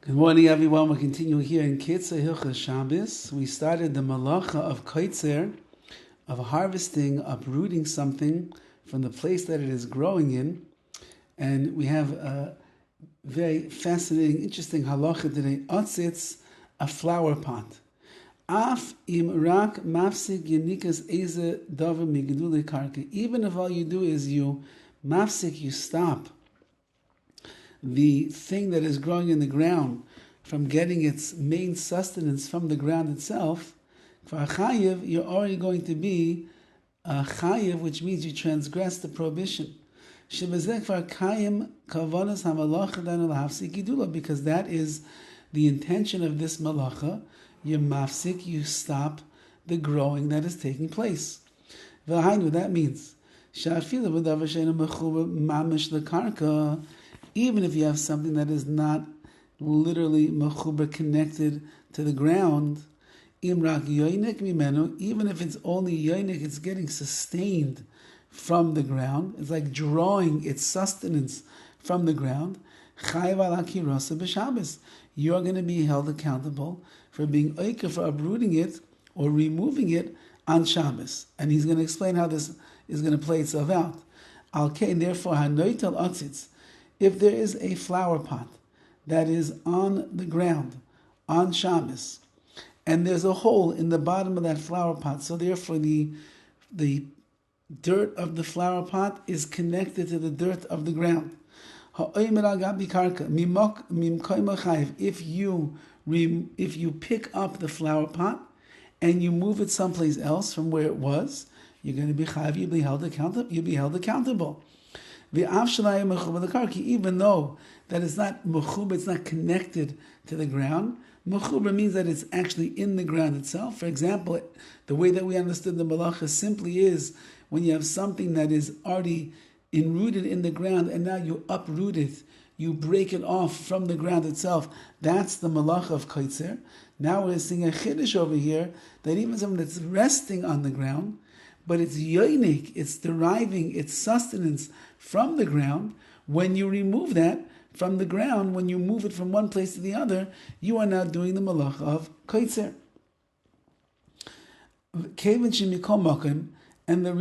Good morning, everyone. We're continuing here in KITZUR, HILCHOS, SHABBOS. We started the malacha of KITZUR, of harvesting, uprooting something from the place that it is growing in. And we have a very fascinating, interesting halacha today. Otzitz, a flower pot. Af im rak mafsik yenikas eze davar migdule karka. Even if all you do is you mafsik, you stop the thing that is growing in the ground from getting its main sustenance from the ground itself, for a chayiv, you're already going to be a chayiv, which means you transgress the prohibition. Because that is the intention of this malacha. You mafsik, you stop the growing that is taking place. That means even if you have something that is not literally mechuber, connected to the ground, even if it's only yoinik, it's getting sustained from the ground. It's like drawing its sustenance from the ground. You're going to be held accountable for being oiker, for uprooting it or removing it on Shabbos. And he's going to explain how this is going to play itself out. Therefore, hanoitel otzitz, if there is a flower pot that is on the ground on Shabbos, and there's a hole in the bottom of that flower pot, so therefore the dirt of the flower pot is connected to the dirt of the ground. If you pick up the flower pot and you move it someplace else from where it was, you're going to be chayiv. You'll be held accountable. Even though that is not mechubah, it's not connected to the ground. Mechubah means that it's actually in the ground itself. For example, the way that we understood the malacha simply is when you have something that is already enrooted in the ground and now you uproot it, you break it off from the ground itself. That's the malacha of KITZUR. Now we're seeing a chiddush over here that even something that's resting on the ground, but it's yoinik, it's deriving its sustenance from the ground. When you remove that from the ground, when you move it from one place to the other, you are now doing the malacha of KITZUR. And the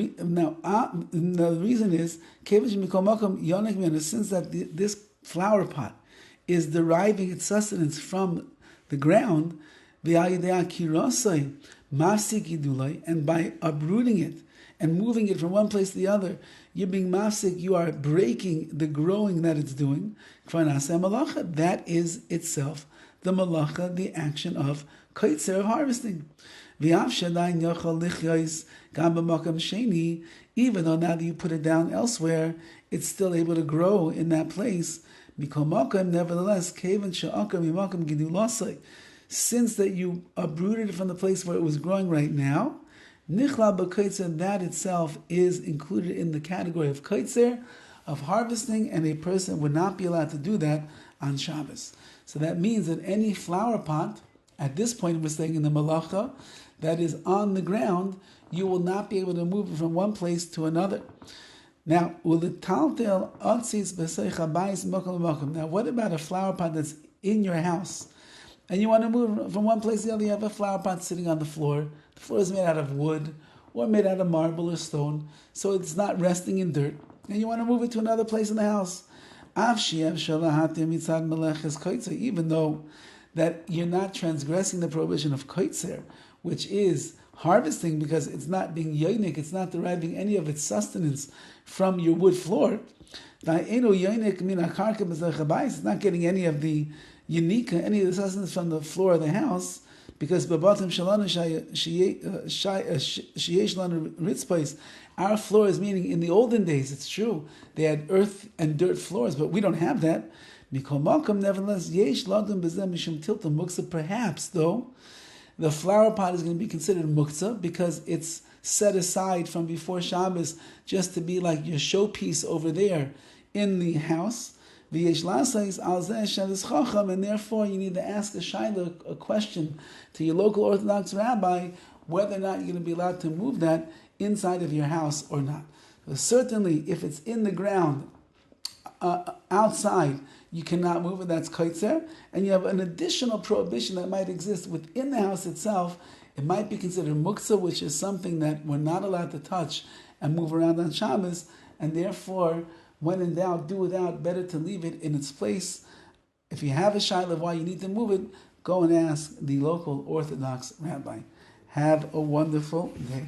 reason is, since that this flower pot is deriving its sustenance from the ground, and by uprooting it and moving it from one place to the other, you're being mafsik, you are breaking the growing that it's doing. That is itself the malacha, the action of KITZUR, of harvesting. Even though now that you put it down elsewhere, it's still able to grow in that place. Nevertheless, since that you uprooted it from the place where it was growing right now, that itself is included in the category of KITZUR, of harvesting, and a person would not be allowed to do that on Shabbos. So that means that any flower pot, at this point we're saying in the malacha, that is on the ground, you will not be able to move it from one place to another. Now, what about a flower pot that's in your house? And you want to move from one place to the other, you have a flower pot sitting on the floor. The floor is made out of wood or made out of marble or stone, so it's not resting in dirt. And you want to move it to another place in the house. Even though that you're not transgressing the prohibition of KITZUR, which is harvesting, because it's not being yoinik, it's not deriving any of its sustenance from your wood floor. It's not getting any of the unique, any of the sustenance from the floor of the house, because our floors, meaning in the olden days, it's true, they had earth and dirt floors, but we don't have that. Nevertheless, perhaps though, the flower pot is going to be considered muktzah because it's set aside from before Shabbos just to be like your showpiece over there in the house. And therefore you need to ask a question to your local Orthodox rabbi whether or not you're going to be allowed to move that inside of your house or not. But certainly if it's in the ground outside, you cannot move it, that's KITZUR. And you have an additional prohibition that might exist within the house itself. It might be considered muktzah, which is something that we're not allowed to touch and move around on Shabbos, and therefore, when in doubt, do without, better to leave it in its place. If you have a shaila of why you need to move it, go and ask the local Orthodox rabbi. Have a wonderful day.